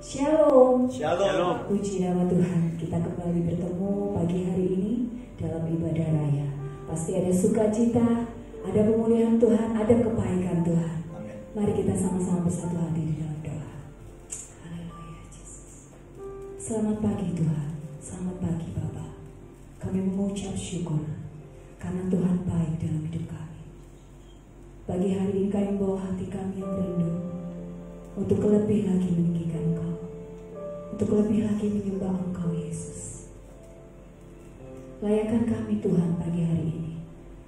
Shalom. Shalom. Puji nama Tuhan, kita kembali bertemu pagi hari ini dalam ibadah raya. Pasti ada sukacita, ada pemulihan Tuhan, ada kebaikan Tuhan. Amin. Mari kita sama-sama bersatu hati di dalam doa. Haleluya Yesus. Selamat pagi Tuhan, selamat pagi Bapa. Kami mengucap syukur karena Tuhan baik dalam hidup kami. Pagi hari ini kami membawa hati kami yang rindu untuk lebih lagi meninggikan Engkau, untuk lebih lagi menyembah Engkau Yesus. Layakkan kami Tuhan pagi hari ini,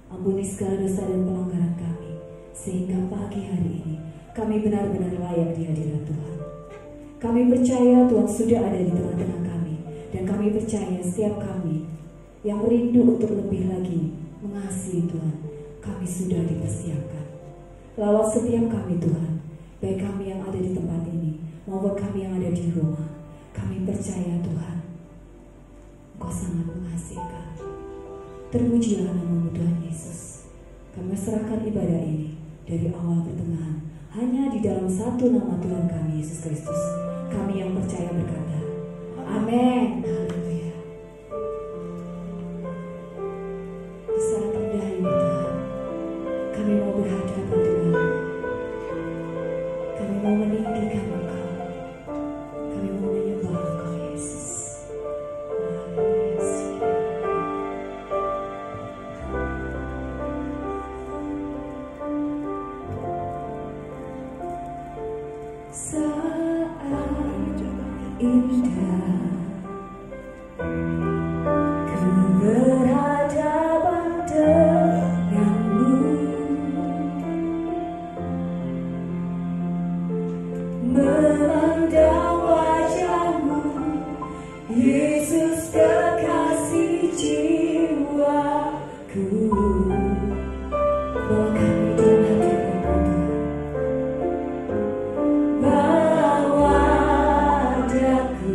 ampuni segala dosa dan pelanggaran kami, sehingga pagi hari ini kami benar-benar layak di hadirat Tuhan. Kami percaya Tuhan sudah ada di tengah-tengah kami, dan kami percaya setiap kami yang merindu untuk lebih lagi mengasihi Tuhan, kami sudah dipersiapkan. Lawat setiap kami Tuhan, baik kami yang ada di tempat ini maupun kami yang ada di rumah, kami percaya Tuhan, Engkau sangat mengasihi kami. Terpujilah nama Tuhan Yesus. Kami serahkan ibadah ini dari awal pertengahan hanya di dalam satu nama Tuhan kami Yesus Kristus. Kami yang percaya berkata, Amin. Haleluya. Di saat indah ini Tuhan, kami mau berhadapan Tuhan. Kami mau meninggikan Engkau. Kami mau menyembah Engkau Yesus. Saat indah ku berhadapan denganmu, memandang wajahmu, Yesus kekasih jiwaku. Bawa kami dalam hadirat-Mu, bawa daku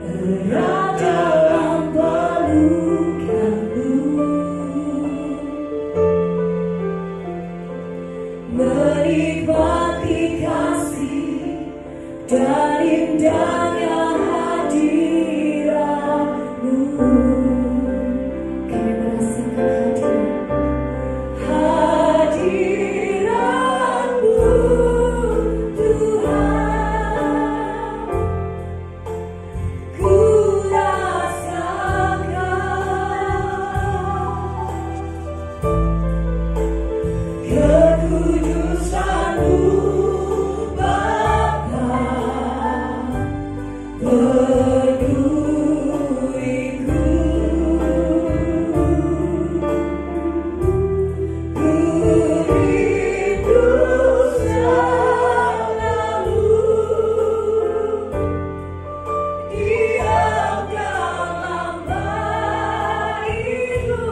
erat dalam pelukan-Mu, menikmati kasih dan indahnya hadirat-Mu. Kami merasakan hadirat-Mu Tuhan. Ku rasakan kekudusan-Mu Bapa, penuhiku. Ku rindu selalu diam dalam bait-Mu.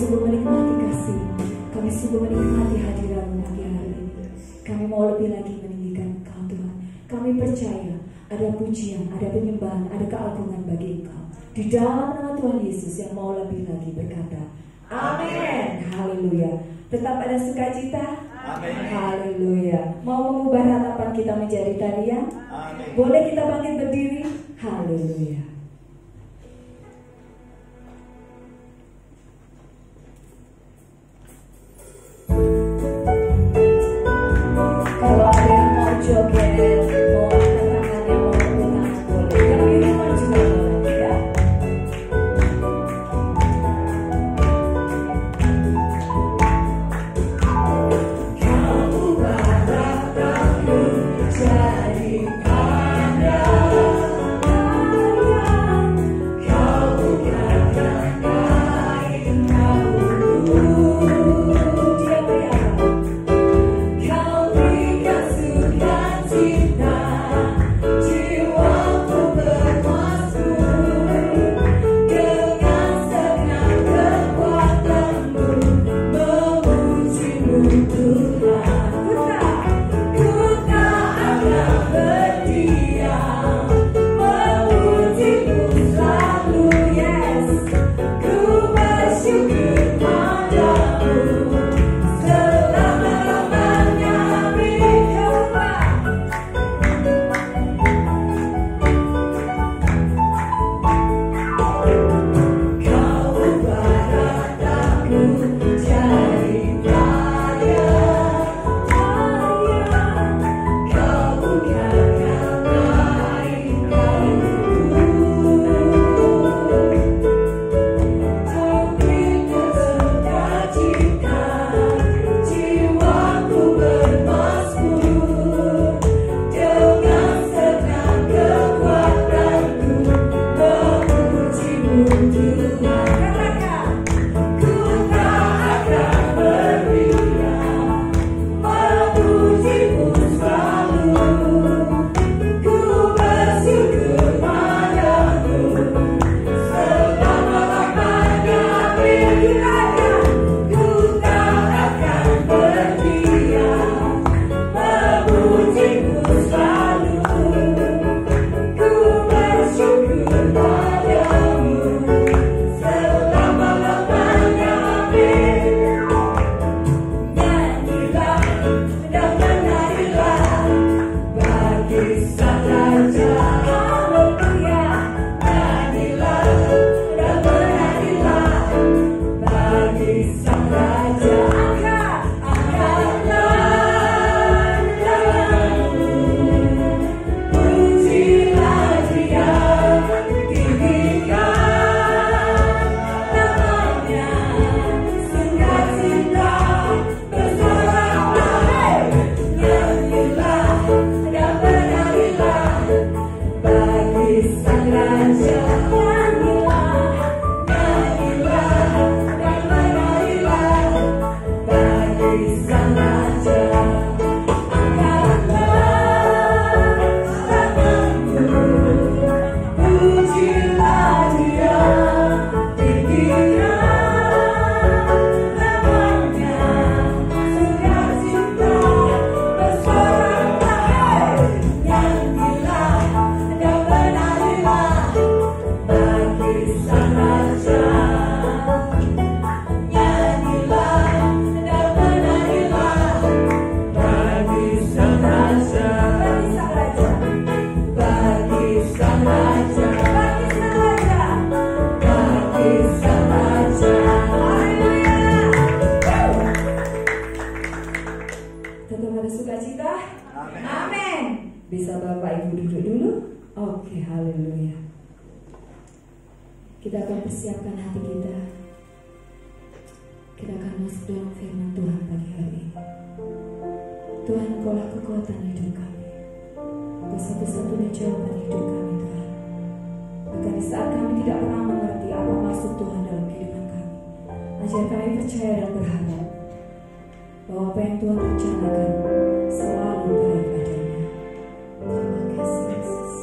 sungguh menikmati kasih, kami sungguh menikmati hadirat-Mu pagi hari ini. Kami mau lebih lagi meninggikan Engkau Tuhan. Kami percaya ada pujian, ada penyembahan, ada keagungan bagi Engkau. Di dalam nama Tuhan Yesus yang mau lebih lagi berkata, amin. Haleluya. Tetap ada sukacita. Amin. Haleluya. Mau mengubah ratapan kita menjadi tarian? Amin. Boleh kita bangkit berdiri? Haleluya. Kalau ada yang mau joget, mau angkat tangannya, mau tepuk tangan, boleh. Yang di rumah juga boleh, ya. Bisa Bapak Ibu duduk dulu? Oke, haleluya. Kita akan persiapkan hati kita. Kita akan masuk dalam firman Tuhan pagi hari ini. Tuhan, Engkaulah kekuatan hidup kami. Engkau satu-satunya jawaban hidup kami, Tuhan. Bahkan di saat kami tidak pernah mengerti apa maksud Tuhan dalam kehidupan kami, ajar kami percaya dan berharap bahwa apa yang Tuhan rencanakan selalu baik adanya. Terima kasih Yesus.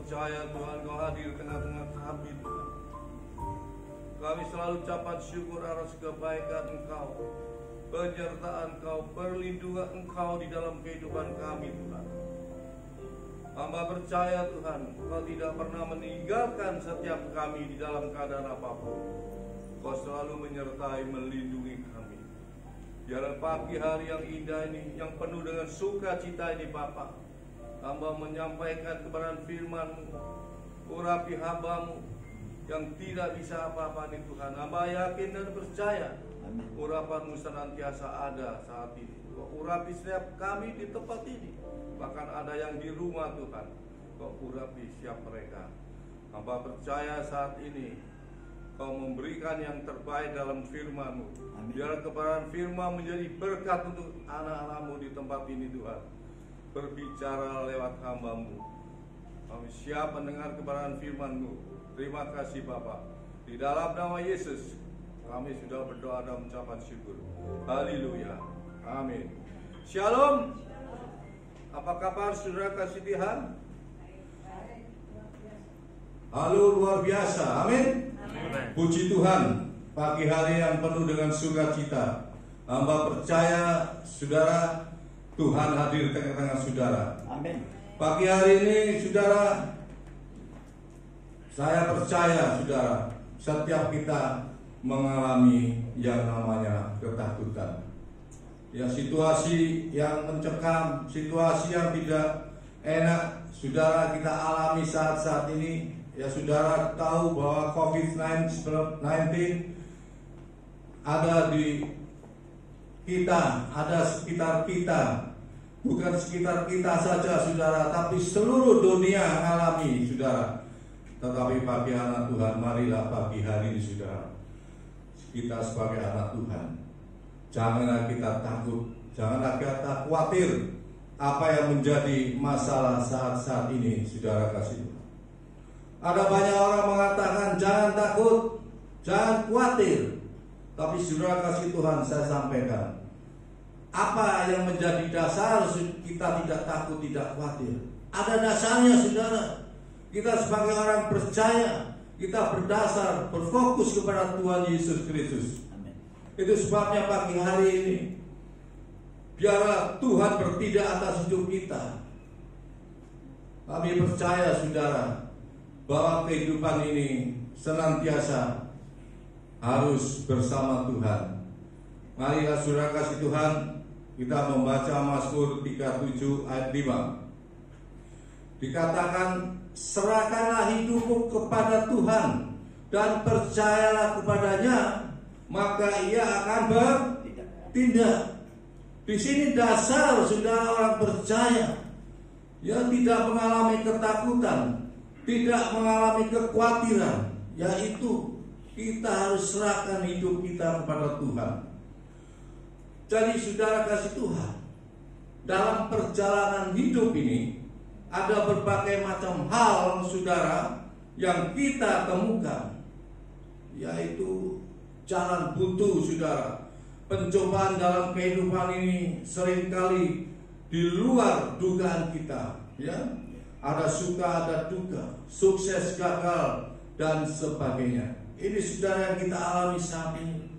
percaya Tuhan Kau hadir di tengah-tengah kami Tuhan. Kami selalu ucapan syukur atas kebaikan Engkau, penyertaan Engkau, perlindungan Engkau di dalam kehidupan kami Tuhan. Hamba percaya Tuhan, Kau tidak pernah meninggalkan setiap kami di dalam keadaan apapun. Kau selalu menyertai, melindungi kami. Biarlah pagi hari yang indah ini, yang penuh dengan sukacita ini Bapa, hamba menyampaikan kebenaran firman-Mu, urapi hamba-Mu yang tidak bisa apa-apa nih Tuhan. Hamba yakin dan percaya urapan-Mu senantiasa ada saat ini. Kau urapi setiap kami di tempat ini, bahkan ada yang di rumah Tuhan. Kau urapi setiap mereka. Hamba percaya saat ini Kau memberikan yang terbaik dalam firman-Mu. Biar kebenaran firman menjadi berkat untuk anak-anak-Mu di tempat ini Tuhan. Berbicara lewat hamba-Mu. Kami siap mendengar kebenaran firman-Mu. Terima kasih Bapa. Di dalam nama Yesus kami sudah berdoa dan mengucapkan syukur. Haleluya. Amin. Shalom. Apa kabar saudara kasih Tuhan? Halo, luar biasa. Amin. Puji Tuhan. pagi hari yang penuh dengan sukacita. Hamba percaya saudara, Tuhan hadir di tengah-tengah saudara. Amin. Pagi hari ini saudara, saya percaya saudara, setiap kita mengalami yang namanya ketakutan. Ya, situasi yang mencekam, situasi yang tidak enak saudara kita alami saat-saat ini. Ya, saudara tahu bahwa COVID-19 ada di kita, ada sekitar kita. Bukan sekitar kita saja saudara, tapi seluruh dunia mengalami saudara. Tetapi bagi anak Tuhan, marilah pagi hari ini saudara, kita sebagai anak Tuhan, janganlah kita takut, janganlah kita khawatir apa yang menjadi masalah saat-saat ini saudara kasih. Ada banyak orang mengatakan jangan takut, jangan khawatir. Tapi saudara kasih Tuhan, saya sampaikan, apa yang menjadi dasar kita tidak takut, tidak khawatir? Ada dasarnya saudara. Kita sebagai orang percaya, kita berdasar, berfokus kepada Tuhan Yesus Kristus. Amin. Itu sebabnya pagi hari ini, biarlah Tuhan bertindak atas hidup kita. Kami percaya saudara, bahwa kehidupan ini senantiasa harus bersama Tuhan. Marilah saudara kasih Tuhan, kita membaca Mazmur 37 ayat 5. Dikatakan, serahkanlah hidupmu kepada Tuhan dan percayalah kepadanya, maka Ia akan bertindak. Di sini dasar saudara orang percaya, ya, tidak mengalami ketakutan, tidak mengalami kekhawatiran, yaitu kita harus serahkan hidup kita kepada Tuhan. Jadi saudara kasih Tuhan, dalam perjalanan hidup ini ada berbagai macam hal saudara yang kita temukan, yaitu jalan buntu saudara. Pencobaan dalam kehidupan ini seringkali di luar dugaan kita, ya. Ada suka, ada duka, sukses, gagal, dan sebagainya. Ini saudara yang kita alami saat ini.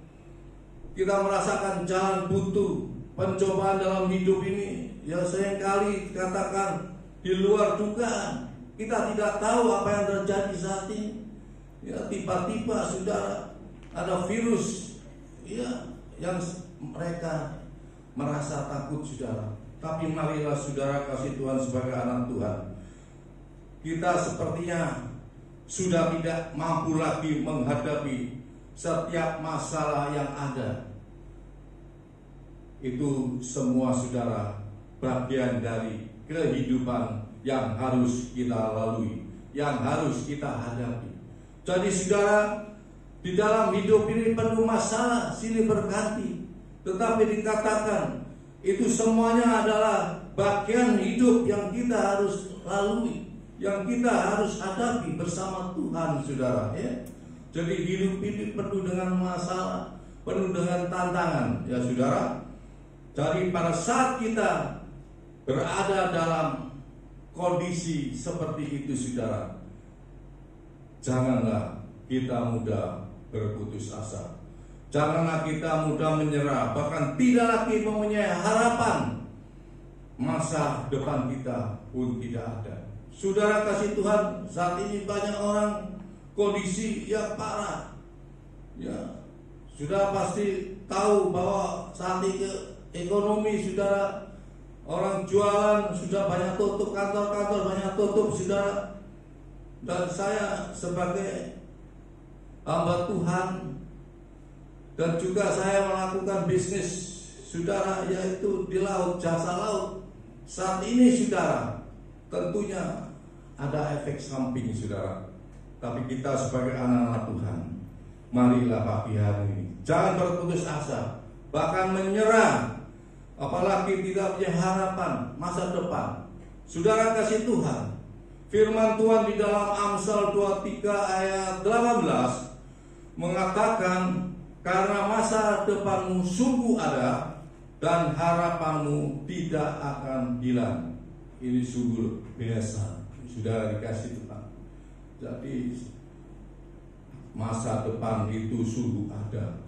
Kita merasakan jalan buntu, pencobaan dalam hidup ini, ya, seringkali dikatakan di luar dugaan. Kita tidak tahu apa yang terjadi saat ini. Ya, tiba-tiba saudara ada virus, ya, yang mereka merasa takut saudara. Tapi marilah saudara kasih Tuhan sebagai anak Tuhan, kita sepertinya sudah tidak mampu lagi menghadapi setiap masalah yang ada. Itu semua saudara bagian dari kehidupan yang harus kita lalui, yang harus kita hadapi. Jadi saudara, di dalam hidup ini penuh masalah, silih berganti, tetapi dikatakan itu semuanya adalah bagian hidup yang kita harus lalui, yang kita harus hadapi bersama Tuhan saudara, ya. Jadi hidup ini penuh dengan masalah, penuh dengan tantangan, ya saudara. Jadi pada saat kita berada dalam kondisi seperti itu saudara, janganlah kita mudah berputus asa, janganlah kita mudah menyerah, bahkan tidak lagi mempunyai harapan. Masa depan kita pun tidak ada. Saudara kasih Tuhan, saat ini banyak orang kondisi yang parah, ya. Sudah pasti tahu bahwa saat ini ekonomi saudara, orang jualan sudah banyak tutup, kantor-kantor banyak tutup saudara. Dan saya sebagai hamba Tuhan, dan juga saya melakukan bisnis saudara, yaitu di laut, jasa laut. Saat ini saudara, tentunya ada efek samping saudara. Tapi kita sebagai anak-anak Tuhan, marilah pagi hari ini jangan berputus asa, bahkan menyerah, apalagi tidak punya harapan masa depan. Saudara kasih Tuhan, firman Tuhan di dalam Amsal 23 ayat 18 mengatakan, karena masa depanmu sungguh ada dan harapanmu tidak akan hilang. Ini sungguh biasa, sudah dikasih Tuhan. Jadi masa depan itu sungguh ada.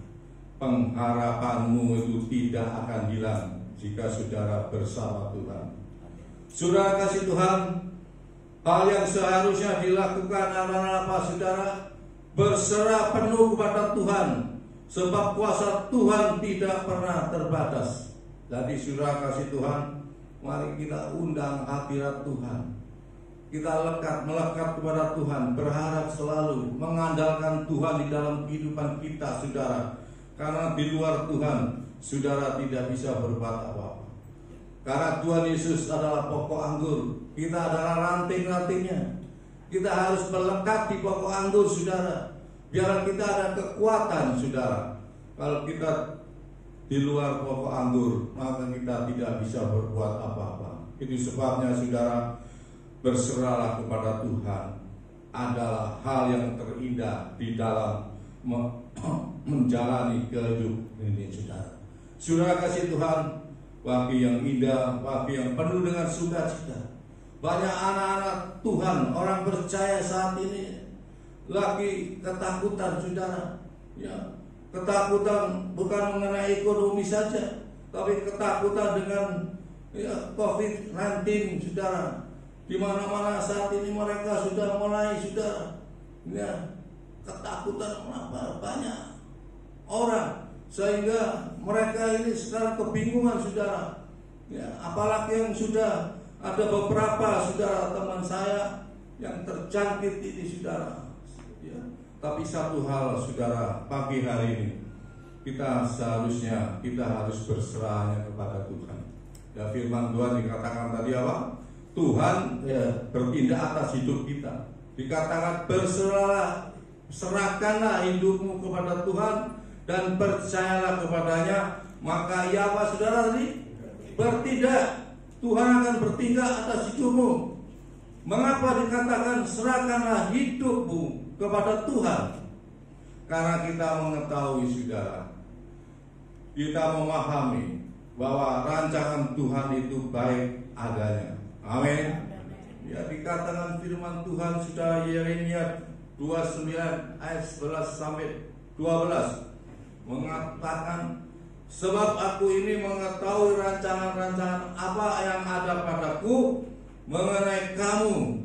Pengharapanmu itu tidak akan hilang jika saudara bersama Tuhan. Saudara kasih Tuhan, hal yang seharusnya dilakukan adalah apa saudara? Berserah penuh kepada Tuhan, sebab kuasa Tuhan tidak pernah terbatas. Jadi saudara kasih Tuhan, mari kita undang hadirat Tuhan. Kita melekat kepada Tuhan, berharap selalu mengandalkan Tuhan di dalam kehidupan kita saudara. Karena di luar Tuhan saudara tidak bisa berbuat apa-apa. Karena Tuhan Yesus adalah pokok anggur, kita adalah ranting-rantingnya. Kita harus melekat di pokok anggur saudara, biar kita ada kekuatan saudara. Kalau kita di luar pokok anggur, maka kita tidak bisa berbuat apa-apa. Itu sebabnya saudara, berserahlah kepada Tuhan adalah hal yang terindah di dalam menjalani kehidupan ini saudara. Saudara kasih Tuhan, waktu yang indah, waktu yang penuh dengan sukacita. Banyak anak-anak Tuhan, orang percaya saat ini lagi ketakutan saudara. Ya, ketakutan bukan mengenai ekonomi saja, tapi ketakutan dengan COVID-19 saudara. Di mana-mana saat ini mereka sudah mulai ketakutan banyak orang, sehingga mereka ini sekarang kebingungan saudara. Ya, apalagi yang sudah ada beberapa saudara teman saya yang terjangkit ini saudara. Ya, tapi satu hal saudara, pagi hari ini kita harus berserahnya kepada Tuhan. Ya, firman Tuhan dikatakan tadi apa? Tuhan bertindak atas hidup kita. Dikatakan serahkanlah hidupmu kepada Tuhan dan percayalah kepadanya, maka ia apa saudara tadi? Bertindak. Tuhan akan bertindak atas hidupmu. Mengapa dikatakan serahkanlah hidupmu kepada Tuhan? Karena kita mengetahui saudara, kita memahami bahwa rancangan Tuhan itu baik adanya. Amin. Ya, dikatakan firman Tuhan saudara, Yeremia 29 ayat 11 sampai 12 mengatakan, sebab aku ini mengetahui rancangan-rancangan apa yang ada padaku mengenai kamu.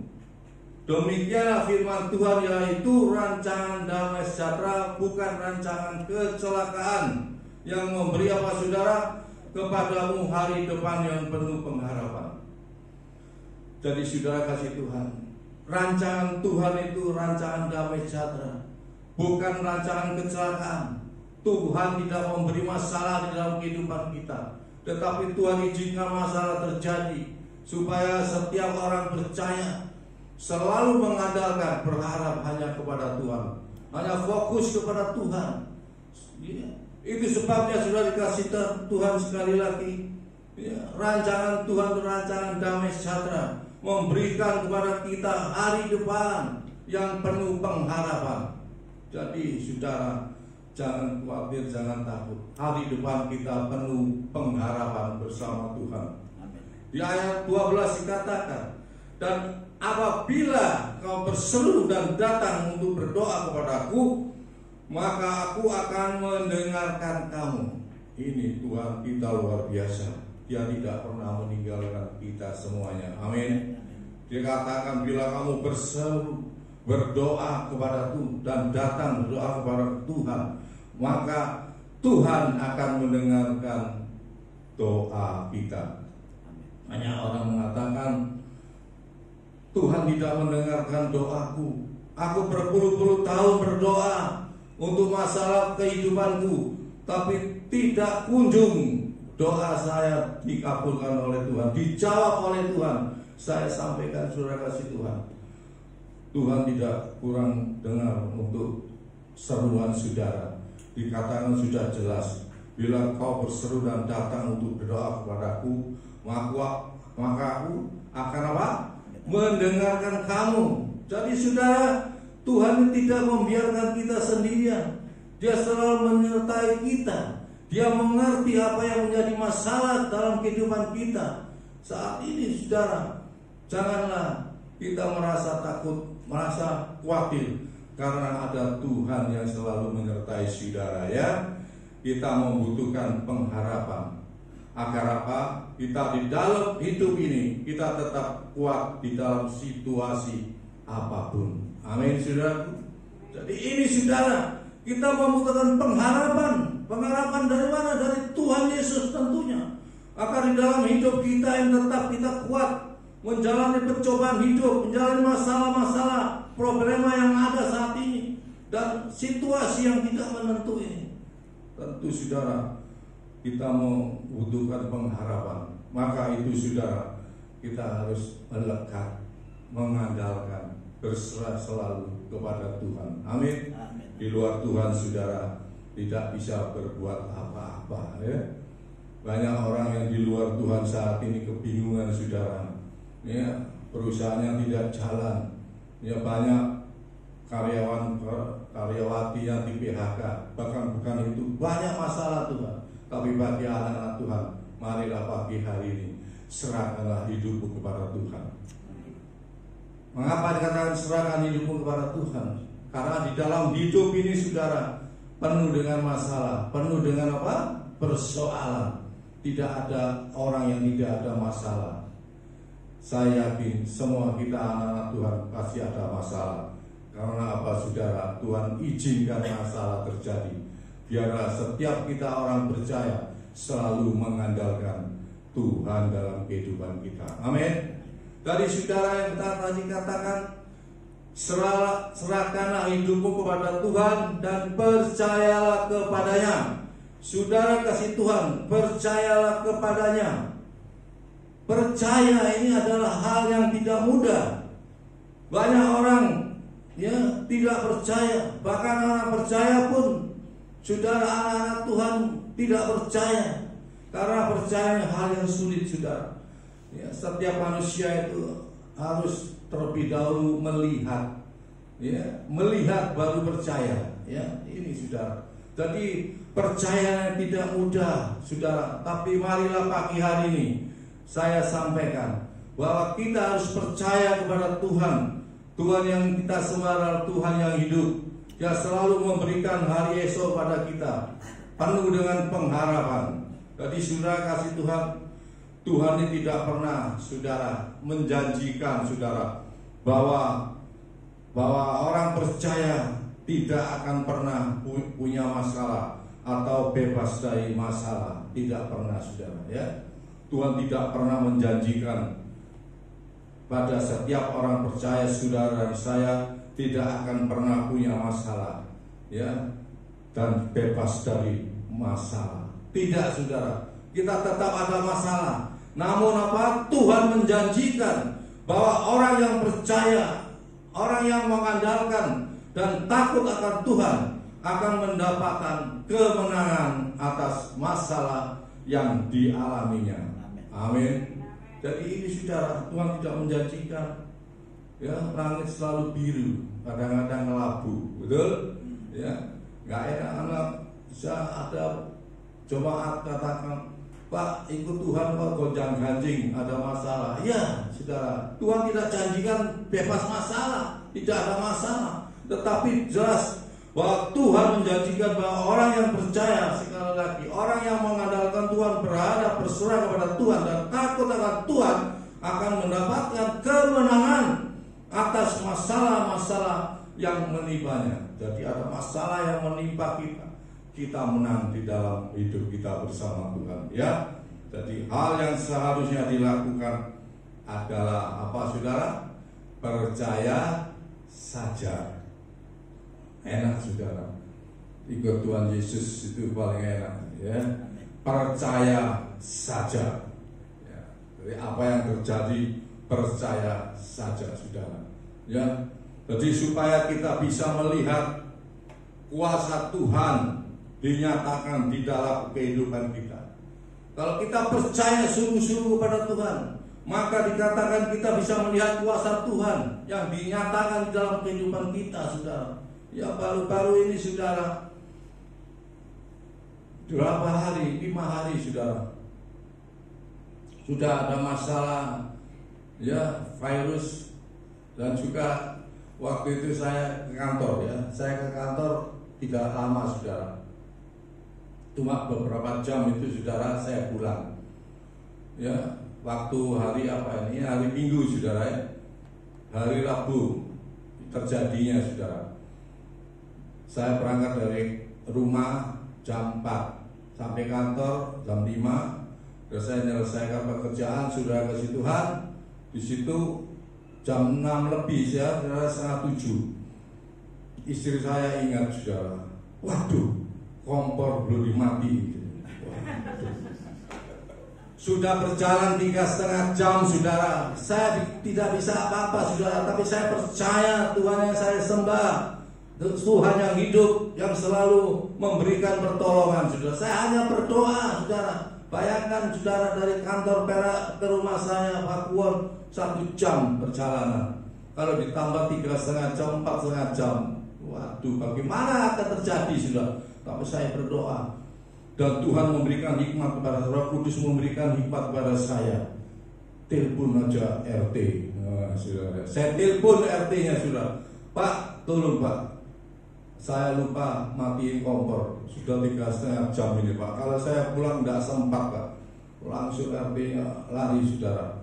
Demikianlah firman Tuhan, yaitu rancangan damai sejahtera, bukan rancangan kecelakaan, yang memberi apa saudara? Kepadamu hari depan yang penuh pengharapan. Jadi saudara kasih Tuhan, rancangan Tuhan itu rancangan damai sejahtera, bukan rancangan kecelakaan. Tuhan tidak memberi masalah di dalam kehidupan kita, tetapi Tuhan izinkan masalah terjadi supaya setiap orang percaya selalu mengandalkan, berharap hanya kepada Tuhan, hanya fokus kepada Tuhan. Itu sebabnya sudah dikasih Tuhan sekali lagi, rancangan Tuhan itu rancangan damai sejahtera, memberikan kepada kita hari depan yang penuh pengharapan. Jadi saudara, jangan khawatir, jangan takut. Hari depan kita penuh pengharapan bersama Tuhan. Di ayat 12 dikatakan, dan apabila kau berseru dan datang untuk berdoa kepadaku, maka aku akan mendengarkan kamu. Ini Tuhan kita luar biasa. Dia tidak pernah meninggalkan kita semuanya. Amin. Dikatakan bila kamu berseru, berdoa kepada Tuhan dan datang berdoa kepada Tuhan, maka Tuhan akan mendengarkan doa kita. Banyak orang mengatakan Tuhan tidak mendengarkan doaku. Aku berpuluh-puluh tahun berdoa untuk masalah kehidupanku, tapi tidak kunjung doa saya dikabulkan oleh Tuhan, dijawab oleh Tuhan. Saya sampaikan saudara kasih Tuhan, Tuhan tidak kurang dengar untuk seruan saudara. Dikatakan sudah jelas, bila kau berseru dan datang untuk berdoa kepadaku, maka aku akan apa? Mendengarkan kamu. Jadi saudara, Tuhan tidak membiarkan kita sendirian. Dia selalu menyertai kita. Dia mengerti apa yang menjadi masalah dalam kehidupan kita. Saat ini saudara, janganlah kita merasa takut, merasa khawatir. karena ada Tuhan yang selalu menyertai saudara ya. Kita membutuhkan pengharapan. Agar apa? Kita di dalam hidup ini kita tetap kuat di dalam situasi apapun. Amin saudara. Jadi ini saudara, kita membutuhkan pengharapan. Pengharapan dari mana? Dari Tuhan Yesus tentunya. Agar di dalam hidup kita yang tetap kita kuat menjalani pencobaan hidup, menjalani masalah-masalah, problema yang ada saat ini, dan situasi yang tidak menentu ini. Tentu saudara, kita membutuhkan pengharapan. Maka itu saudara, kita harus melekat, mengandalkan, berserah selalu kepada Tuhan. Amin. Di luar Tuhan saudara tidak bisa berbuat apa-apa ya. Banyak orang yang di luar Tuhan saat ini kebingungan saudara ya, perusahaannya tidak jalan ya, banyak karyawati yang di PHK. Bahkan bukan itu, banyak masalah Tuhan. Tapi bagi anak-anak Tuhan, marilah pagi hari ini serahkanlah hidupmu kepada Tuhan. Mengapa dikatakan serahkan hidupmu kepada Tuhan? Karena di dalam hidup ini saudara penuh dengan masalah, penuh dengan apa? Persoalan. Tidak ada orang yang tidak ada masalah. Saya yakin semua kita anak-anak Tuhan pasti ada masalah. Karena apa saudara? Tuhan izinkan masalah terjadi. Biarlah setiap kita orang percaya selalu mengandalkan Tuhan dalam kehidupan kita. Amin. Dari saudara yang tadi katakan, serahkanlah hidupmu kepada Tuhan dan percayalah kepadanya. Saudara kasih Tuhan, percayalah kepadanya. Percaya ini adalah hal yang tidak mudah. Banyak orang ya tidak percaya. Bahkan orang percaya pun, saudara, anak-anak Tuhan tidak percaya. Karena percaya hal yang sulit saudara ya. Setiap manusia itu harus terlebih dahulu melihat ya, melihat baru percaya ya. Ini saudara. Jadi percaya tidak mudah saudara. Tapi marilah pagi hari ini saya sampaikan bahwa kita harus percaya kepada Tuhan. Tuhan yang kita sembah adalah Tuhan yang hidup, yang selalu memberikan hari esok pada kita, penuh dengan pengharapan. Jadi saudara kasih Tuhan, Tuhan ini tidak pernah saudara menjanjikan saudara bahwa orang percaya tidak akan pernah punya masalah atau bebas dari masalah. Tidak pernah saudara ya. Tuhan tidak pernah menjanjikan pada setiap orang percaya saudara dan saya tidak akan pernah punya masalah ya, dan bebas dari masalah. Tidak saudara, kita tetap ada masalah. Namun apa? Tuhan menjanjikan bahwa orang yang percaya, orang yang mengandalkan dan takut akan Tuhan akan mendapatkan kemenangan atas masalah yang dialaminya. Amin. Jadi ini saudara, Tuhan tidak menjanjikan ya langit selalu biru, kadang-kadang kelabu, betul? Ya, nggak enak anak bisa ada jemaat katakan, Pak ikut Tuhan kok gonjang-ganjing ada masalah. Ya, saudara, Tuhan tidak janjikan bebas masalah, tidak ada masalah, tetapi jelas bahwa Tuhan menjanjikan bahwa orang yang percaya, sekali lagi, orang yang mengandalkan Tuhan, berharap, berserah kepada Tuhan dan takut akan Tuhan akan mendapatkan kemenangan atas masalah-masalah yang menimpa-Nya. Jadi ada masalah yang menimpa kita, kita menang di dalam hidup kita bersama Tuhan ya. Jadi hal yang seharusnya dilakukan adalah apa saudara? Percaya saja. Enak saudara, ikut Tuhan Yesus itu paling enak ya. Percaya saja ya. Jadi apa yang terjadi percaya saja saudara ya. Jadi supaya kita bisa melihat kuasa Tuhan dinyatakan di dalam kehidupan kita. Kalau kita percaya sungguh-sungguh kepada Tuhan, maka dikatakan kita bisa melihat kuasa Tuhan yang dinyatakan di dalam kehidupan kita saudara. Ya baru-baru ini saudara, berapa hari, 5 hari saudara, sudah ada masalah ya virus dan juga Waktu itu saya ke kantor ya. Saya ke kantor tidak lama saudara. Cuma beberapa jam itu saudara saya pulang. Ya, waktu hari apa ini? Hari Minggu saudara ya. Hari Rabu terjadinya saudara. Saya berangkat dari rumah jam 4 sampai kantor jam 5. Terus saya menyelesaikan pekerjaan saudara kasih Tuhan. Di situ jam 6 lebih ya, setengah 7. Istri saya ingat saudara, waduh, kompor belum dimati. Sudah berjalan 3,5 jam saudara. Saya tidak bisa apa-apa saudara, tapi saya percaya Tuhan yang saya sembah, Tuhan yang hidup, yang selalu memberikan pertolongan saudara. Saya hanya berdoa saudara. Bayangkan saudara, dari kantor Perak ke rumah saya Pakuwon 1 jam perjalanan. Kalau ditambah 3,5 jam, 4,5 jam, waduh, bagaimana akan terjadi saudara? Tapi saya berdoa, dan Tuhan memberikan hikmat kepada Roh Kudus, memberikan hikmat kepada saya. Telepon aja RT, saudara. Saya telepon RT-nya saudara. Pak, tolong Pak, saya lupa matiin kompor. Sudah 3,5 jam ini Pak. Kalau saya pulang tidak sempat Pak. Langsung RT-nya lari saudara.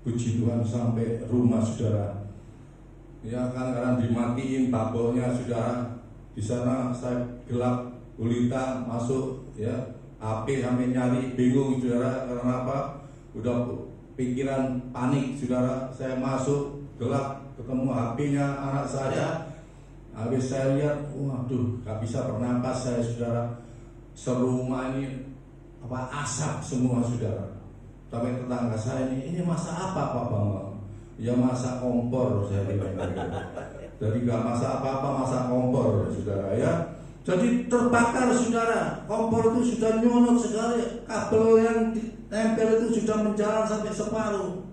Puji Tuhan sampai rumah saudara. Ya kan, karena dimatiin tabelnya saudara. Di sana saya gelap gulita masuk ya. HP sampai nyari bingung saudara. Karena apa? Udah pikiran panik saudara. Saya masuk gelap, ketemu HP-nya anak saya. Habis saya lihat, waduh, gak bisa bernapas saya saudara. Serumah ini asap semua saudara. Sampai tetangga saya ini masak apa Pak Bambang? Ya masak kompor saya bilang. Jadi gak masak apa-apa, masak kompor saudara ya. Jadi terbakar saudara. Kompor itu sudah nyonot sekali. Kabel yang ditempel itu sudah menjalan sampai separuh.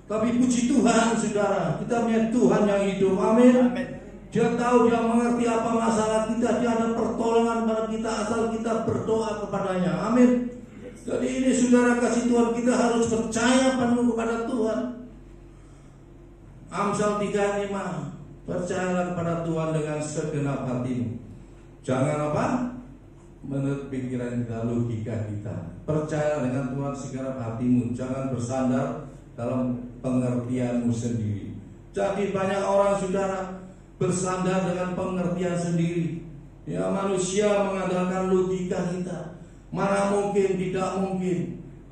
Tapi puji Tuhan saudara, kita punya Tuhan yang hidup. Amin. Dia tahu, dia mengerti apa masalah kita. Dia ada pertolongan pada kita asal kita berdoa kepadanya. Amin. Jadi ini saudara kasih Tuhan, kita harus percaya penuh kepada Tuhan. Amsal 3:5, percayalah kepada Tuhan dengan segenap hatimu. Jangan apa? Menurut pikiran kita, logika kita. Percayalah dengan Tuhan segenap hatimu. Jangan bersandar dalam pengertianmu sendiri. Jadi banyak orang saudara bersandar dengan pengertian sendiri. Ya, manusia mengandalkan logika kita. Mana mungkin, tidak mungkin.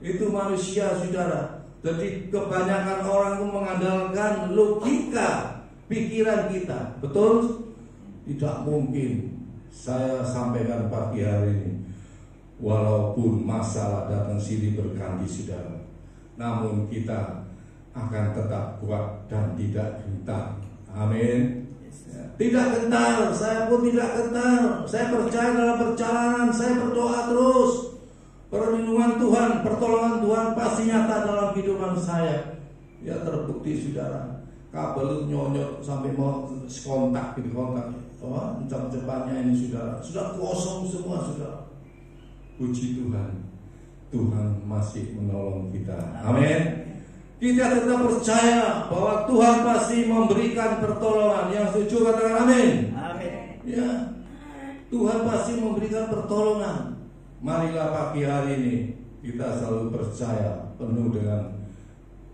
Itu manusia saudara. Jadi kebanyakan orang itu mengandalkan logika pikiran kita. Betul? Tidak mungkin. Saya sampaikan pagi hari ini, walaupun masalah datang silih berganti saudara, namun kita akan tetap kuat dan tidak gentar. Amin. Tidak gentar, saya pun tidak gentar. Saya percaya dalam perjalanan, saya berdoa terus. Perlindungan Tuhan, pertolongan Tuhan pasti nyata dalam kehidupan saya. Ya terbukti saudara. Kabel nyonyot sampai mau kontak gitu, kontak. Oh, cepat-cepatnya ini saudara. Sudah kosong semua saudara. Puji Tuhan, Tuhan masih menolong kita. Amin. Kita tetap percaya bahwa Tuhan pasti memberikan pertolongan. Yang setuju katakan amin. Amin. Ya, Tuhan pasti memberikan pertolongan. Marilah pagi hari ini kita selalu percaya, penuh dengan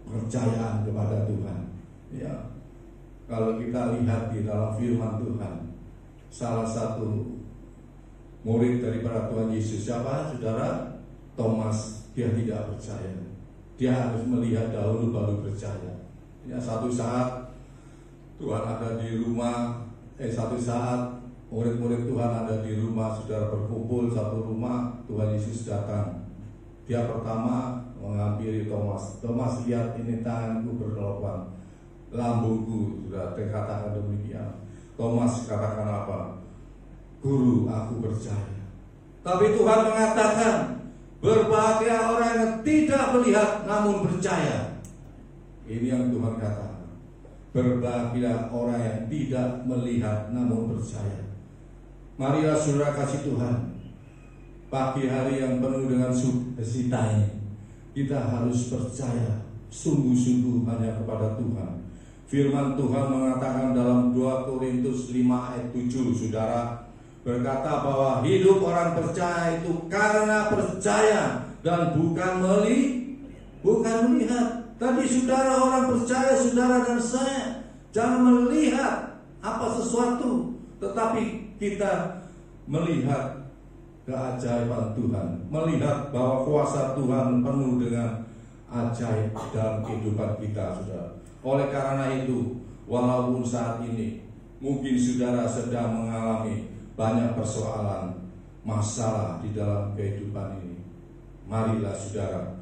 percayaan kepada Tuhan. Ya, kalau kita lihat di dalam firman Tuhan, salah satu murid daripada Tuhan Yesus siapa, saudara? Thomas. Dia tidak percaya. Dia harus melihat dahulu baru percaya. Ya, satu saat Tuhan ada di rumah, satu saat murid-murid Tuhan ada di rumah, saudara berkumpul satu rumah, Tuhan Yesus datang. Dia pertama menghampiri Thomas. Thomas, lihat ini tanganku berlubang, lambungku, sudah dikatakan demikian. Thomas katakan apa? Guru, aku percaya. Tapi Tuhan mengatakan, berbahagia orang yang tidak melihat namun percaya. Ini yang Tuhan katakan. Berbahagia orang yang tidak melihat namun percaya. Marilah saudara kasih Tuhan, pagi hari yang penuh dengan sukacita ini, kita harus percaya sungguh-sungguh hanya kepada Tuhan. Firman Tuhan mengatakan dalam 2 Korintus 5 ayat 7, saudara, berkata bahwa hidup orang percaya itu karena percaya dan bukan melihat. Tadi saudara orang percaya, saudara dan saya, jangan melihat apa sesuatu, tetapi kita melihat keajaiban Tuhan, melihat bahwa kuasa Tuhan penuh dengan ajaib dalam kehidupan kita, saudara. Oleh karena itu, walaupun saat ini mungkin saudara sedang mengalami banyak persoalan, masalah di dalam kehidupan ini, marilah saudara,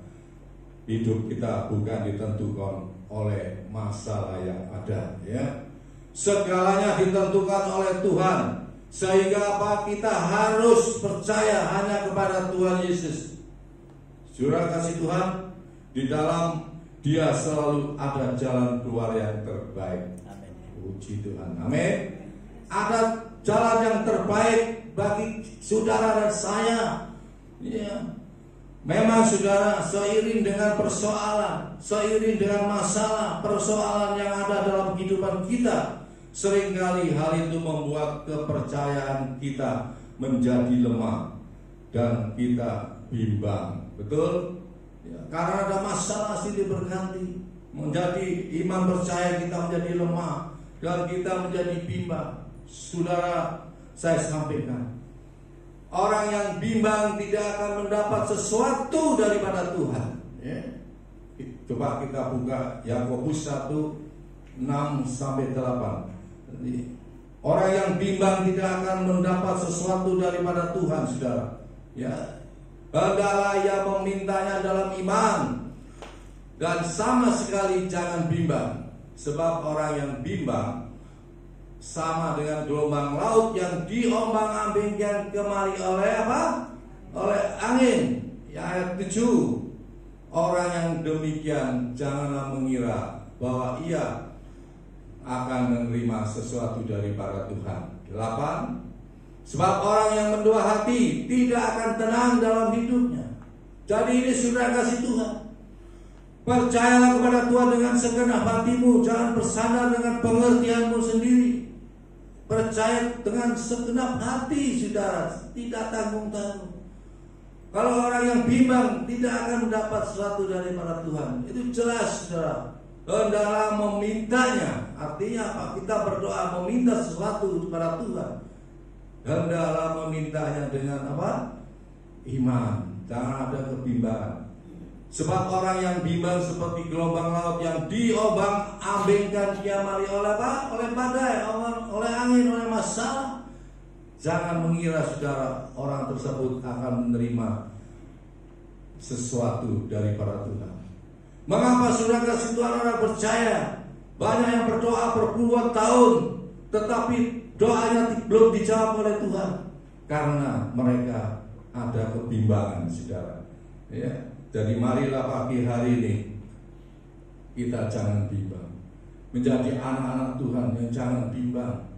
hidup kita bukan ditentukan oleh masalah yang ada, ya. Segalanya ditentukan oleh Tuhan. Sehingga apa? Kita harus percaya hanya kepada Tuhan Yesus. Saudara kasih Tuhan, di dalam Dia selalu ada jalan keluar yang terbaik. Amin. Puji Tuhan. Amin. Ada jalan yang terbaik bagi saudara dan saya. Ya. Memang saudara, seiring dengan persoalan, seiring dengan masalah, persoalan yang ada dalam kehidupan kita, seringkali hal itu membuat kepercayaan kita menjadi lemah dan kita bimbang. Betul? Ya, karena ada masalah silih berganti, menjadi iman percaya kita menjadi lemah dan kita menjadi bimbang. Saudara, saya sampaikan, orang yang bimbang tidak akan mendapat sesuatu daripada Tuhan, ya. Coba kita buka Yakobus 1:6-8. Orang yang bimbang tidak akan mendapat sesuatu daripada Tuhan, saudara. Ya, hendaklah ia memintanya dalam iman, dan sama sekali jangan bimbang, sebab orang yang bimbang sama dengan gelombang laut yang diombang-ambingkan kemari oleh apa? Oleh angin. Ya, ayat 7. Orang yang demikian janganlah mengira bahwa ia akan menerima sesuatu daripada Tuhan. 8. Sebab orang yang mendua hati tidak akan tenang dalam hidupnya. Jadi ini saudara kasih Tuhan, percayalah kepada Tuhan dengan segenap hatimu, jangan bersandar dengan pengertianmu sendiri. Percaya dengan segenap hati, saudara, tidak tanggung-tanggung. Kalau orang yang bimbang tidak akan mendapat sesuatu daripada Tuhan, itu jelas, saudara. Hendaklah memintanya. Artinya apa? Kita berdoa meminta sesuatu kepada Tuhan. Hendaklah memintanya dengan apa? Iman. Jangan ada kebimbangan. Sebab orang yang bimbang seperti gelombang laut yang diombang-ambingkan kiamari oleh apa? Oleh badai, oleh angin, oleh masalah. Jangan mengira saudara orang tersebut akan menerima sesuatu daripada Tuhan. Mengapa saudara kasih Tuhan orang percaya? Banyak yang berdoa berpuluhan tahun, tetapi doanya belum dijawab oleh Tuhan, karena mereka ada kebimbangan, saudara. Ya. Jadi marilah pagi hari ini kita jangan bimbang, menjadi anak-anak Tuhan yang jangan bimbang.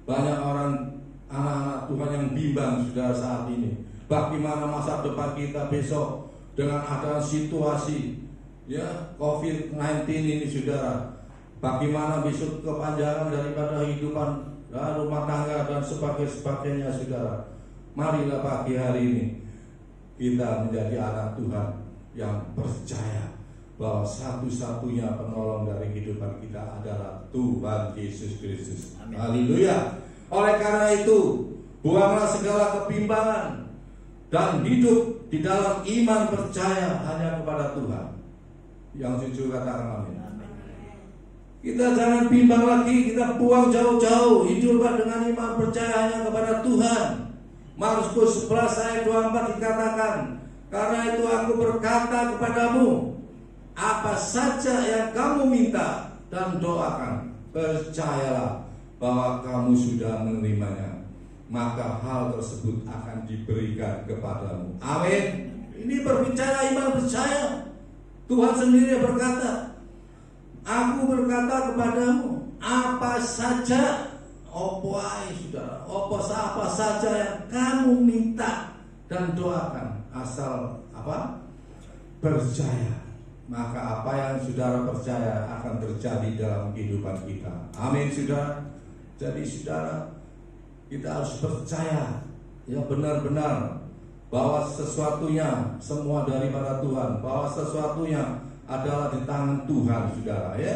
Banyak orang anak-anak Tuhan yang bimbang saudara saat ini. Bagaimana masa depan kita besok dengan ada situasi ya COVID-19 ini, saudara. Bagaimana besok kepanjangan daripada kehidupan rumah tangga dan sebagainya, saudara. Marilah pagi hari ini kita menjadi anak Tuhan yang percaya bahwa satu-satunya penolong dari kehidupan kita adalah Tuhan Yesus Kristus. Haleluya. Oleh karena itu, buanglah segala kebimbangan dan hidup di dalam iman percaya hanya kepada Tuhan. Yang jujur katakan amin. Kita jangan bimbang lagi, kita buang jauh-jauh, hiduplah dengan iman percaya hanya kepada Tuhan. Markus 11 ayat 24 dikatakan, karena itu aku berkata kepadamu, apa saja yang kamu minta dan doakan, percayalah bahwa kamu sudah menerimanya, maka hal tersebut akan diberikan kepadamu. Amin. Ini berbicara iman percaya. Tuhan sendiri berkata, aku berkata kepadamu, apa saja, apa saja yang kamu minta dan doakan, asal apa? Percaya maka apa yang saudara percaya akan terjadi dalam kehidupan kita. Amin, saudara. Jadi saudara, kita harus percaya ya benar-benar bahwa sesuatunya semua daripada Tuhan, bahwa sesuatunya adalah di tangan Tuhan, saudara ya.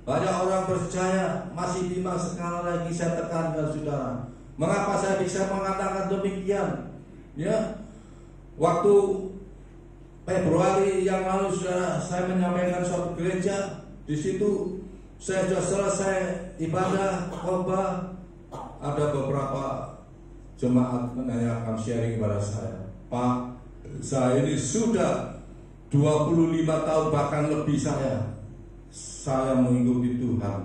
Banyak orang percaya, masih bimbang. Sekali lagi saya tekankan saudara, mengapa saya bisa mengatakan demikian? Ya, waktu Februari yang lalu saudara, saya menyampaikan suatu gereja. Di situ saya sudah selesai ibadah khotbah, ada beberapa jemaat menanyakan sharing kepada saya, Pak, saya ini sudah 25 tahun bahkan lebih saya mengikuti Tuhan.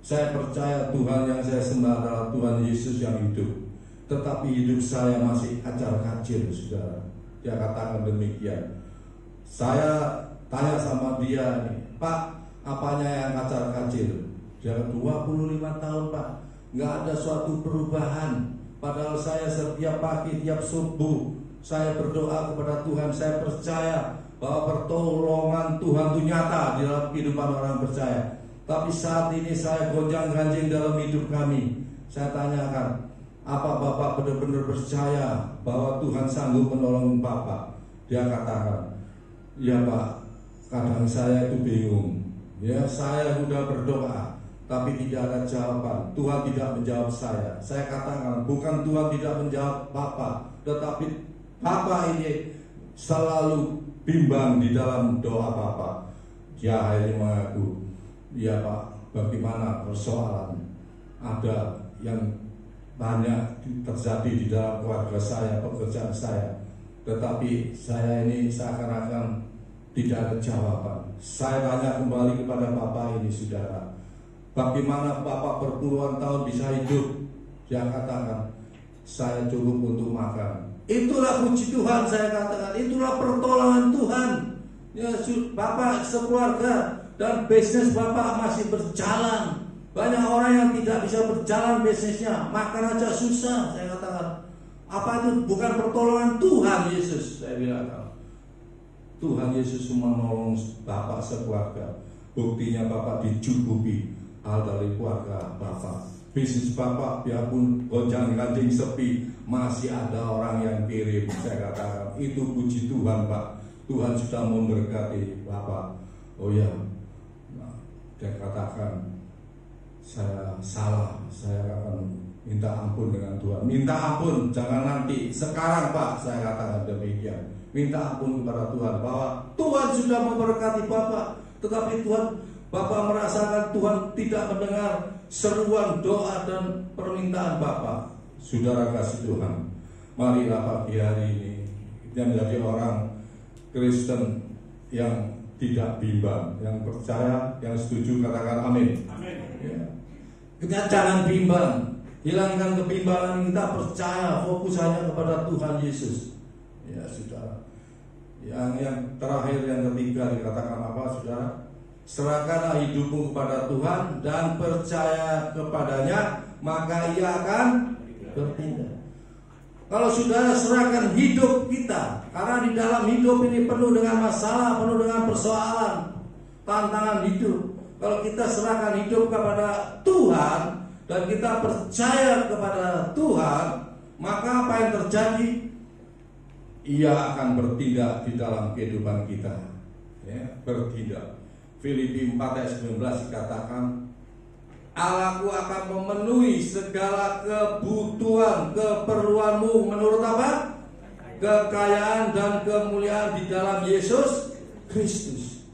Saya percaya Tuhan yang saya sembah adalah Tuhan Yesus yang hidup, tetapi hidup saya masih acar-kacir, saudara. Dia katakan demikian. Saya tanya sama dia nih, Pak, apanya yang acar-kacir? Dia 25 tahun, Pak, nggak ada suatu perubahan. Padahal saya setiap pagi, tiap subuh, saya berdoa kepada Tuhan. Saya percaya bahwa pertolongan Tuhan itu nyata di dalam kehidupan orang percaya. Tapi saat ini saya gonjang-ganjing dalam hidup kami. Saya tanyakan, apa Bapak benar-benar percaya bahwa Tuhan sanggup menolong Bapak? Dia katakan, ya Pak, kadang saya itu bingung. Ya, saya sudah berdoa, tapi tidak ada jawaban. Tuhan tidak menjawab saya. Saya katakan, bukan Tuhan tidak menjawab Bapak, tetapi Bapak ini selalu bimbang di dalam doa Bapak. Dia akhirnya mengaku, ya Pak, bagaimana persoalan ada yang banyak terjadi di dalam keluarga saya, pekerjaan saya, tetapi saya ini seakan-akan tidak ada jawaban. Saya tanya kembali kepada Bapak ini, saudara, bagaimana Bapak berpuluhan tahun bisa hidup? Dia katakan, saya cukup untuk makan. Itulah puji Tuhan, saya katakan, itulah pertolongan Tuhan. Ya, Bapak sekeluarga dan bisnis Bapak masih berjalan. Banyak orang yang tidak bisa berjalan bisnisnya, makan aja susah. Saya katakan, apa itu bukan pertolongan Tuhan Yesus? Saya bilang, Tuhan Yesus menolong Bapak sekeluarga. Buktinya Bapak dicukupi hal dari keluarga Bapak. Bisnis Bapak biarpun gonjang-ganjing sepi, masih ada orang yang kirim. Saya katakan, itu puji Tuhan Pak. Tuhan sudah memberkati Bapak. Oh ya, nah, dia katakan, saya salah. Saya akan minta ampun dengan Tuhan. Minta ampun, jangan nanti, sekarang Pak. Saya katakan demikian. Minta ampun kepada Tuhan bahwa Tuhan sudah memberkati Bapak, tetapi Bapak merasakan Tuhan tidak mendengar seruan doa dan permintaan Bapak. Saudara kasih Tuhan, marilah pagi hari ini kita menjadi orang Kristen yang tidak bimbang, yang percaya, yang setuju, katakan amin. Amin. Ya. Kita jangan bimbang, hilangkan kebimbangan kita, percaya, fokus hanya kepada Tuhan Yesus. Ya saudara. Yang terakhir, yang ketiga dikatakan apa, saudara? Serahkanlah hidupmu kepada Tuhan dan percaya kepadanya, maka Ia akan bertindak. Kalau saudara serahkan hidup kita, karena di dalam hidup ini penuh dengan masalah, penuh dengan persoalan, tantangan hidup. Kalau kita serahkan hidup kepada Tuhan dan kita percaya kepada Tuhan, maka apa yang terjadi? Ia akan bertindak di dalam kehidupan kita. Ya, bertindak. Filipi 4 ayat 19 dikatakan, Allahku akan memenuhi segala kebutuhan, keperluanmu menurut apa? Kekayaan dan kemuliaan di dalam Yesus Kristus.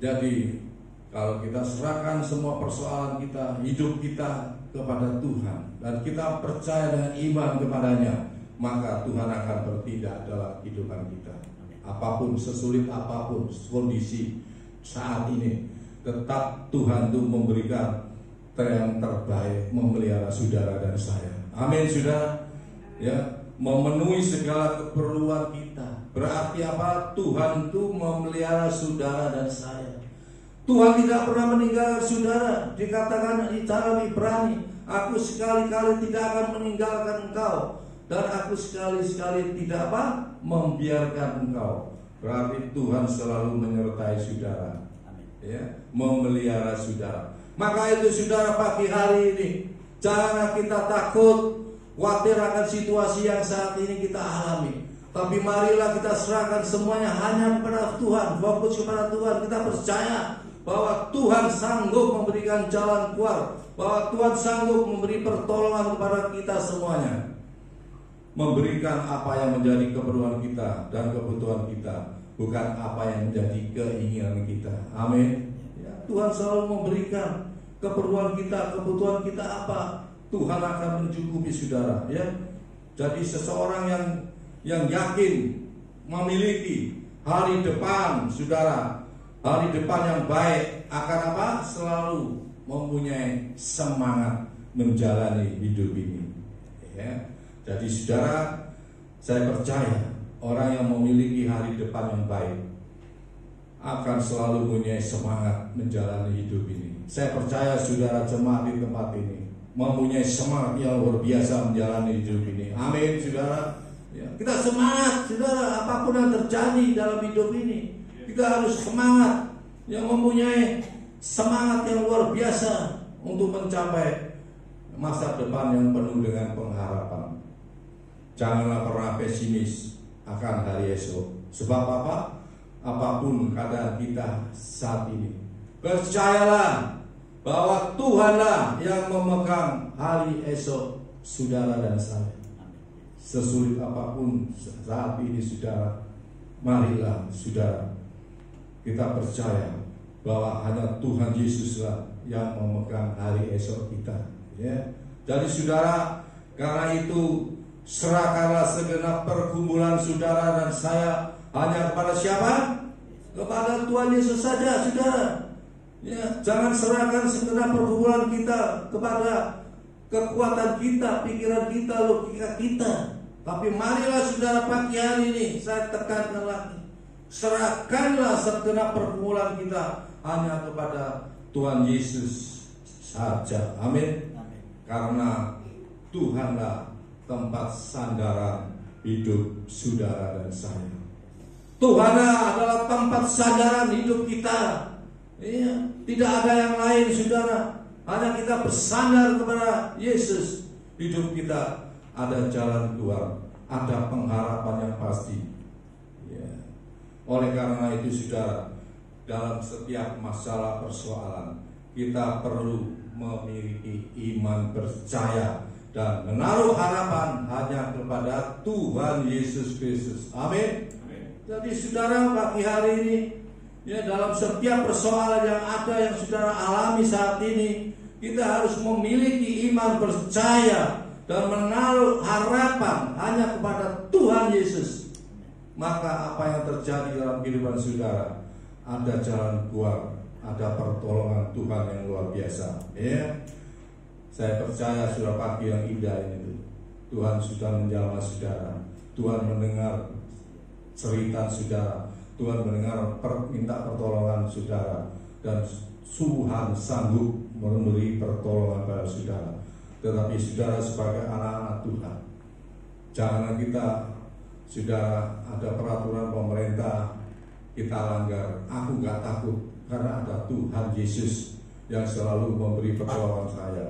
Jadi kalau kita serahkan semua persoalan kita, hidup kita kepada Tuhan, dan kita percaya dengan iman kepadanya, maka Tuhan akan bertindak dalam kehidupan kita. Apapun, sesulit apapun kondisi saat ini, tetap Tuhan itu memberikan yang terbaik, memelihara saudara dan saya. Amin, saudara. Ya, memenuhi segala keperluan kita. Berarti apa? Tuhan itu memelihara saudara dan saya. Tuhan tidak pernah meninggalkan saudara. Dikatakan di dalam Ibrani, aku sekali-kali tidak akan meninggalkan engkau, dan aku sekali-sekali tidak apa? Membiarkan engkau. berarti Tuhan selalu menyertai saudara, ya, memelihara saudara. Maka itu saudara, pagi hari ini jangan kita takut, khawatir akan situasi yang saat ini kita alami. Tapi marilah kita serahkan semuanya hanya kepada Tuhan, fokus kepada Tuhan. Kita percaya bahwa Tuhan sanggup memberikan jalan keluar, bahwa Tuhan sanggup memberi pertolongan kepada kita semuanya, memberikan apa yang menjadi keperluan kita dan kebutuhan kita, bukan apa yang menjadi keinginan kita. Amin. Ya, Tuhan selalu memberikan keperluan kita, kebutuhan kita apa, Tuhan akan mencukupi saudara. Ya, jadi seseorang yang yakin memiliki hari depan saudara, hari depan yang baik, akan apa? Selalu mempunyai semangat menjalani hidup ini. Ya. Jadi saudara, saya percaya orang yang memiliki hari depan yang baik akan selalu mempunyai semangat menjalani hidup ini. Saya percaya saudara jemaat di tempat ini mempunyai semangat yang luar biasa menjalani hidup ini. Amin saudara. Ya, kita semangat saudara, apapun yang terjadi dalam hidup ini, kita harus semangat, yang mempunyai semangat yang luar biasa untuk mencapai masa depan yang penuh dengan pengharapan. Janganlah pernah pesimis akan hari esok. Sebab apa? Apapun keadaan kita saat ini, percayalah bahwa Tuhanlah yang memegang hari esok saudara dan saya. Sesulit apapun saat ini saudara, marilah saudara, kita percaya bahwa hanya Tuhan Yesuslah yang memegang hari esok kita. Ya. Jadi saudara, karena itu serahkanlah segenap pergumulan saudara dan saya hanya kepada siapa? Kepada Tuhan Yesus saja saudara. Ya, jangan serahkan segenap pergumulan kita kepada kekuatan kita, pikiran kita, logika kita. Tapi marilah saudara, pagi hari ini saya tekankan lagi, serahkanlah segenap pergumulan kita hanya kepada Tuhan Yesus saja. Amin. Karena Tuhanlah tempat sandaran hidup saudara dan saya. Tuhanlah adalah tempat sandaran hidup kita. Iya, tidak ada yang lain saudara. Hanya kita bersandar kepada Yesus. Hidup kita ada jalan keluar, ada pengharapan yang pasti. Ya. Oleh karena itu saudara, dalam setiap masalah persoalan, kita perlu memiliki iman percaya dan menaruh harapan hanya kepada Tuhan Yesus Kristus. Amin. Jadi saudara, pagi hari ini, ya, dalam setiap persoalan yang ada yang saudara alami saat ini, kita harus memiliki iman percaya dan menaruh harapan hanya kepada Tuhan Yesus. Maka apa yang terjadi dalam kehidupan saudara, ada jalan keluar, ada pertolongan Tuhan yang luar biasa. Ya, saya percaya sudah pagi yang indah ini, Tuhan sudah menjamah saudara, Tuhan mendengar cerita saudara, Tuhan mendengar minta pertolongan saudara, dan Tuhan sanggup memberi pertolongan pada saudara. Tetapi saudara sebagai anak-anak Tuhan, jangan kita saudara ada peraturan pemerintah kita langgar. Aku gak takut karena ada Tuhan Yesus yang selalu memberi pertolongan saya.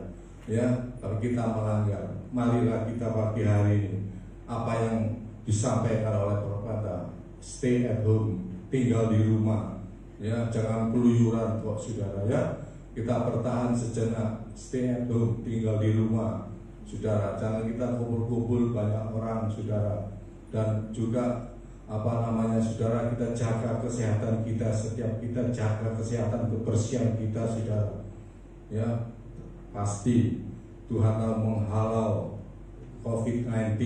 Ya, kalau kita melanggar, marilah kita pagi hari ini apa yang disampaikan oleh perkata stay at home, tinggal di rumah. Ya, jangan keluyuran kok saudara ya. Kita bertahan sejenak, stay at home, tinggal di rumah. Saudara, jangan kita kumpul-kumpul banyak orang saudara. Dan juga saudara, kita jaga kesehatan kita, setiap kita jaga kesehatan kebersihan kita saudara. Ya, pasti Tuhan akan menghalau COVID-19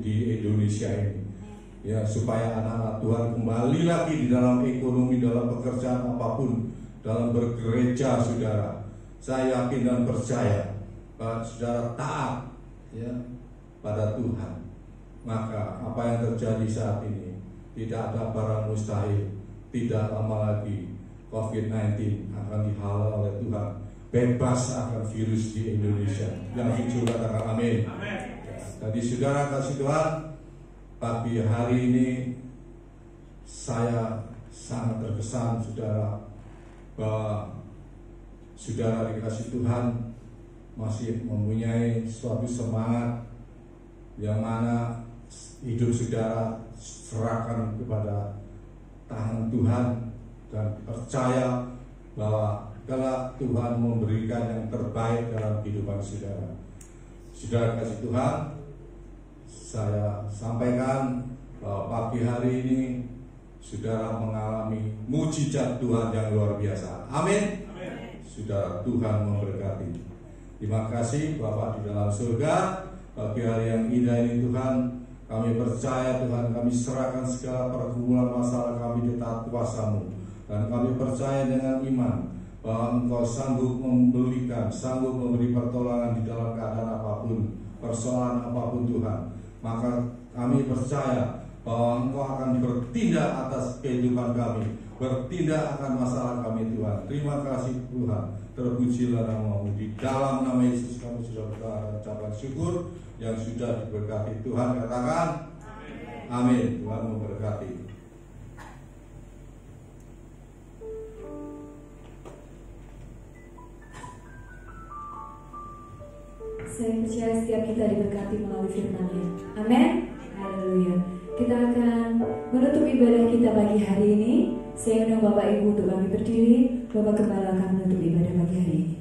di Indonesia ini. Ya, supaya anak-anak Tuhan kembali lagi di dalam ekonomi, dalam pekerjaan apapun, dalam bergereja saudara. Saya yakin dan percaya bahwa saudara taat ya pada Tuhan, maka apa yang terjadi saat ini tidak ada barang mustahil. Tidak lama lagi COVID-19 akan dihalal oleh Tuhan, bebas akan virus di Indonesia. Yang setuju katakan amin. Tadi saudara kasih Tuhan, pagi hari ini saya sangat terkesan saudara, bahwa saudara dikasih Tuhan masih mempunyai suatu semangat yang mana hidup saudara serahkan kepada tangan Tuhan dan percaya bahwa kelak Tuhan memberikan yang terbaik dalam kehidupan saudara. Saudara kasih Tuhan, saya sampaikan bahwa pagi hari ini saudara mengalami mujizat Tuhan yang luar biasa. Amin. Saudara, Tuhan memberkati. Terima kasih Bapak di dalam surga. Pagi hari yang indah ini Tuhan, kami percaya Tuhan, kami serahkan segala pergumulan masalah kami di taat kuasa-Mu. Dan kami percaya dengan iman bahwa Engkau sanggup memulihkan, sanggup memberi pertolongan di dalam keadaan apapun, persoalan apapun Tuhan. Maka kami percaya bahwa Engkau akan bertindak atas kehidupan kami, bertindak akan masalah kami Tuhan. Terima kasih Tuhan, terpujilah nama-Mu. Di dalam nama Yesus kami sudah mengucapkan syukur yang sudah diberkati Tuhan. Katakan amin. Tuhan memberkati. Saya percaya setiap kita diberkati melalui firman-Nya. Amin. Haleluya. Kita akan menutup ibadah kita pagi hari ini. Saya undang Bapak Ibu untuk kami berdiri. Bapak Gembala akan menutup ibadah pagi hari ini.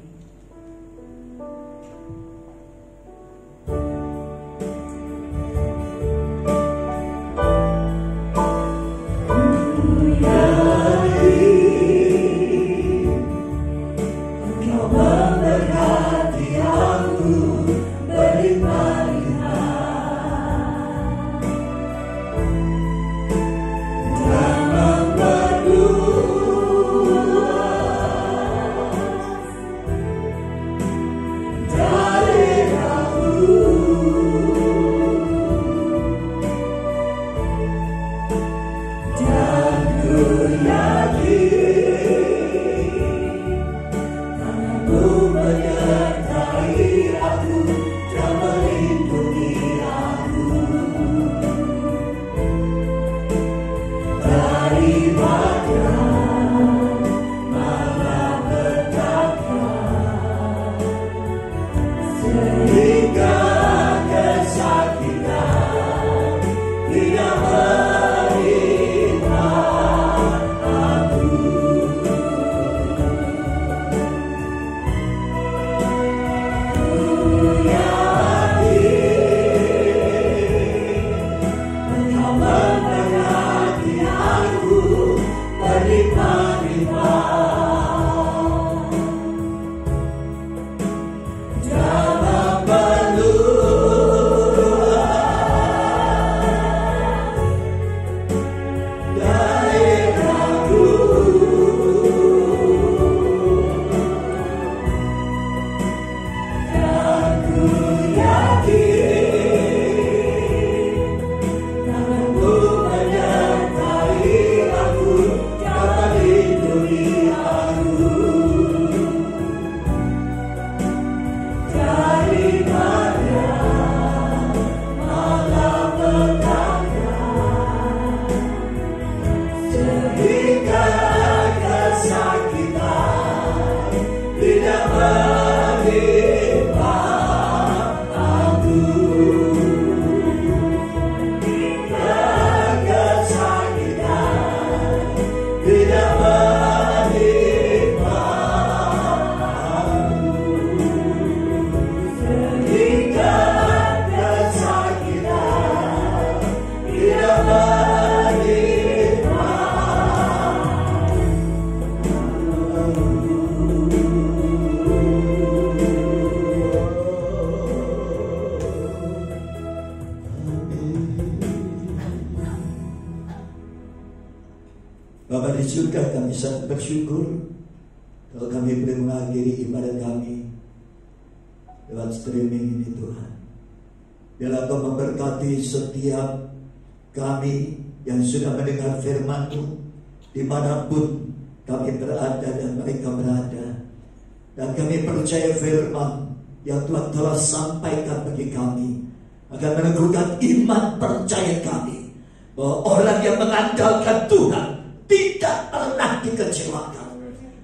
Bapa di surga, kami sangat bersyukur kalau kami boleh mengakhiri ibadah kami lewat streaming ini Tuhan. Biarlah Kau memberkati setiap kami yang sudah mendengar firman-Mu dimanapun kami berada dan mereka berada. Dan kami percaya firman yang Tuhan telah sampaikan bagi kami akan meneguhkan iman percaya kami bahwa orang yang mengandalkan Tuhan tidak pernah dikecewakan.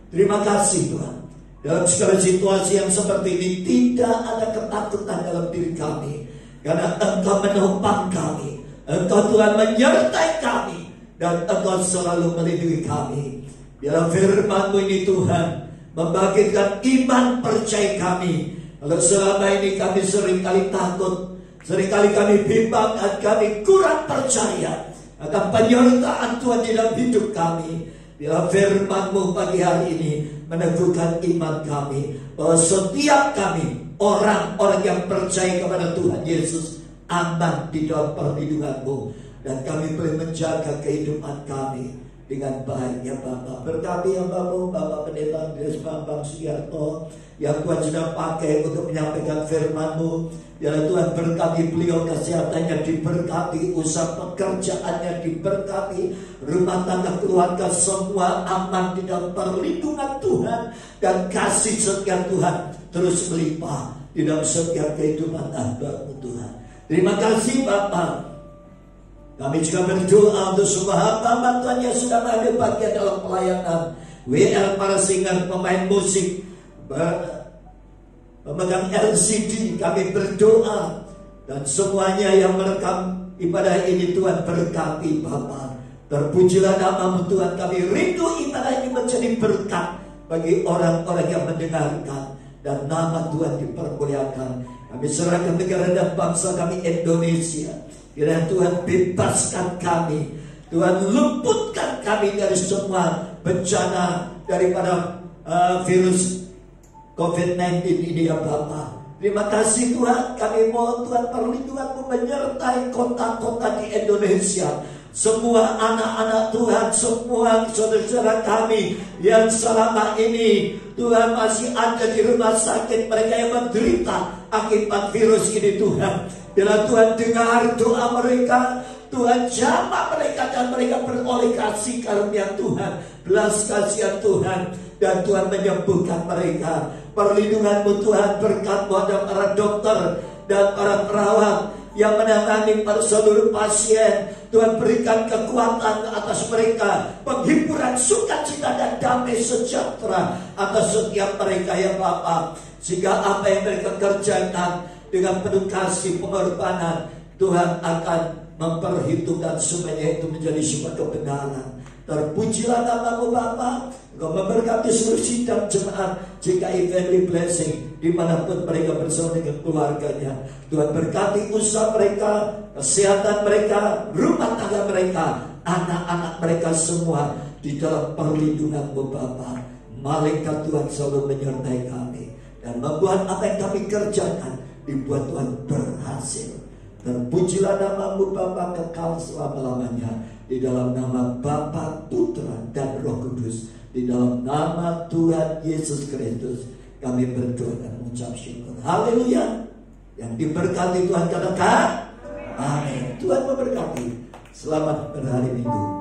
Terima kasih Tuhan. Dalam segala situasi yang seperti ini tidak ada ketakutan dalam diri kami, karena Engkau menopang kami, Engkau Tuhan menyertai kami, dan Engkau selalu melindungi kami. Biarlah firman-Mu ini Tuhan membangkitkan iman percaya kami. Kalau selama ini kami seringkali takut, seringkali kami bimbang, dan kami kurang percaya akan penyertaan Tuhan di dalam hidup kami. Biarlah firman-Mu pagi hari ini meneguhkan iman kami, bahwa setiap kami orang-orang yang percaya kepada Tuhan Yesus aman di dalam perlindungan-Mu, dan kami boleh menjaga kehidupan kami dengan baik ya Bapak. Berkati hamba-Mu Bapak Pendeta Andreas Bambang Sugiarto yang Tuhan sudah pakai untuk menyampaikan firman-Mu. Biarlah Tuhan berkati beliau, kesehatannya diberkati, usaha pekerjaannya diberkati, rumah tangga keluarga semua aman di dalam perlindungan Tuhan, dan kasih setia Tuhan terus melimpah di dalam setiap kehidupan hamba-Mu Tuhan. Terima kasih Bapak. Kami juga berdoa untuk semua hamba Tuhan yang sudah mengambil bagian dalam pelayanan, WL, para singer, pemain musik, pemegang LCD. Kami berdoa, dan semuanya yang merekam ibadah ini Tuhan berkati Bapa. Terpujilah nama-Mu Tuhan. Kami rindu ibadah ini menjadi berkat bagi orang-orang yang mendengarkan, dan nama Tuhan dipermuliakan. Kami serahkan negara dan bangsa kami Indonesia. Kiranya Tuhan bebaskan kami, Tuhan luputkan kami dari semua bencana daripada virus COVID-19 ini ya Bapa. Terima kasih Tuhan. Kami mohon Tuhan perlindungan-Mu menyertai kota-kota di Indonesia. Semua anak-anak Tuhan, semua saudara-saudara kami yang selama ini Tuhan masih ada di rumah sakit, mereka yang menderita akibat virus ini Tuhan. Bila Tuhan dengar doa mereka, Tuhan jamah mereka, dan mereka beroleh kasih karunia Tuhan, belas kasihan Tuhan, dan Tuhan menyembuhkan mereka. Perlindungan-Mu Tuhan berkat kepada para dokter dan para perawat yang menangani para seluruh pasien. Tuhan berikan kekuatan atas mereka, penghiburan, sukacita dan damai sejahtera atas setiap mereka ya Bapa. Sehingga apa yang mereka kerjakan dengan penuh kasih pengorbanan, Tuhan akan memperhitungkan semuanya itu menjadi sebuah kebenaran. Terpujilah nama-Mu Bapa. Engkau memberkati seluruh sidang jemaat GKI Family Blessing dimanapun mereka bersama dengan keluarganya. Tuhan berkati usaha mereka, kesehatan mereka, rumah tangga mereka, anak-anak mereka semua di dalam perlindungan-Mu Bapa. Malaikat Tuhan selalu menyertai kami, dan membuat apa yang kami kerjakan dibuat Tuhan berhasil. Terpujilah nama-Mu Bapa kekal selama-lamanya. Di dalam nama Bapa, Putra, dan Roh Kudus. Di dalam nama Tuhan Yesus Kristus kami berdoa dan mengucap syukur. Haleluya. Yang diberkati Tuhan katakan amin. Tuhan memberkati. Selamat berhari Minggu.